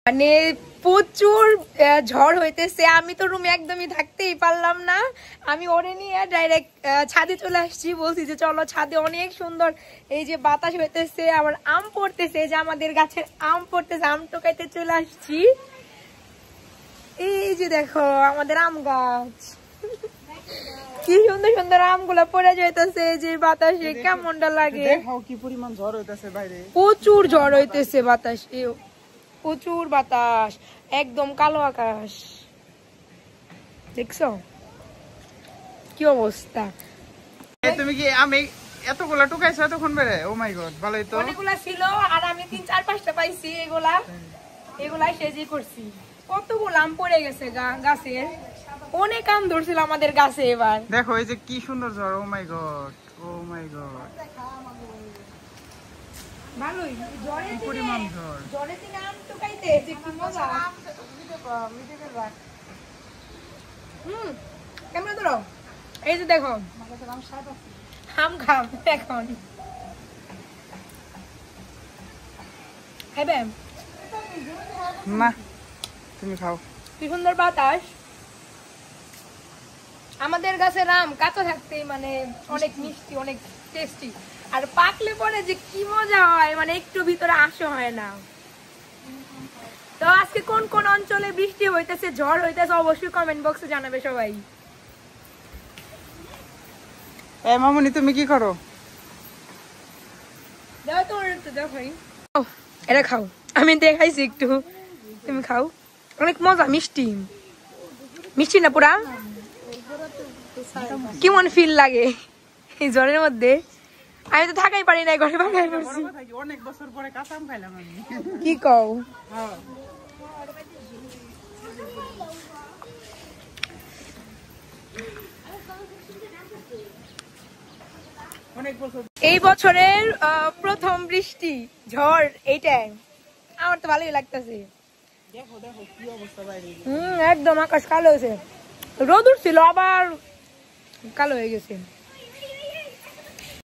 মানে প্রচুর ঝড় হইতেছে, আমি তো রুমে একদমই থাকতেই পারলাম না, আমি ওরে নিয়ে ডাইরেক্ট ছাদে চলে আসছি। বলছি যে চলো ছাদে, অনেক সুন্দর এই যে বাতাস হইতেছে, আবার আম পড়তেছে, যে আমাদের গাছের আম পড়তেছে, আম টোকাইতে চলে আসছি। এই যে দেখো আমাদের আম গাছ, কি সুন্দর সুন্দর আমগুলা পড়ে যাইতেছে যে বাতাসে, কেমনটা লাগে। কি পরিমাণ ঝড় হইতেছে বাইরে, প্রচুর ঝড় হইতেছে, বাতাস প্রচুর বাতাস, একদম কালো আকাশ, দেখছো কি অবস্থা। তুমি কি আমি এতগুলা টুকাইছো এতক্ষণ বেড়ে? ও মাই গড, ভালোই তো। অনেকগুলা ছিল আর আমি 3-4-5টা পাইছি, এগুলাই সেজি করছি। কতগুলো আম পড়ে গেছে গাছের, অনেক আম ধরছিল আমাদের গাছে এবার। দেখো এই যে কি সুন্দর ঝড়, ও মাই গড, ও মাই গড, ভালোই ঝড়ের পরিমাণ ঝড়। ঝড়ের দিনে আম টুকাইতে যে কি মজা। কেমন ধরো, এই যে দেখো আম খাম এখন, খাইবে না তুমি খাও। কি সুন্দর বাতাস। আমাদের গাছের আম কাঁচা থাকতেই মানে অনেক মিষ্টি, অনেক টেস্টি, আর পাকলে পরে যে কি মজা হয়, মানে একটু ভিতরে আসা হয় না। তো আজকে কোন কোন অঞ্চলে বৃষ্টি হইতেছে, ঝড় হইতেছে, অবশ্যই কমেন্ট বক্সে জানাবে সবাই। মামুনি তুমি কি করো? দাও তো একটু দেখাই, এটা খাও, আমি দেখাইছি একটু, তুমি খাও। অনেক মজা, মিষ্টি মিষ্টি না পুরা। কেমন ফিল লাগে এই জ্বরের মধ্যে? আমি তো থাকাই পারি না, ঘরে বাগাই করছি। অনেক বছর পরে কাঁচা আম খাইলাম আমি। কি কও? এই বছরের প্রথম বৃষ্টি ঝড় এইটাই, আমার তো ভালোই লাগতেছে। একদম আকাশ কালো হয়েছে, রোদ উঠছিল আবার কালো হয়ে গেছে।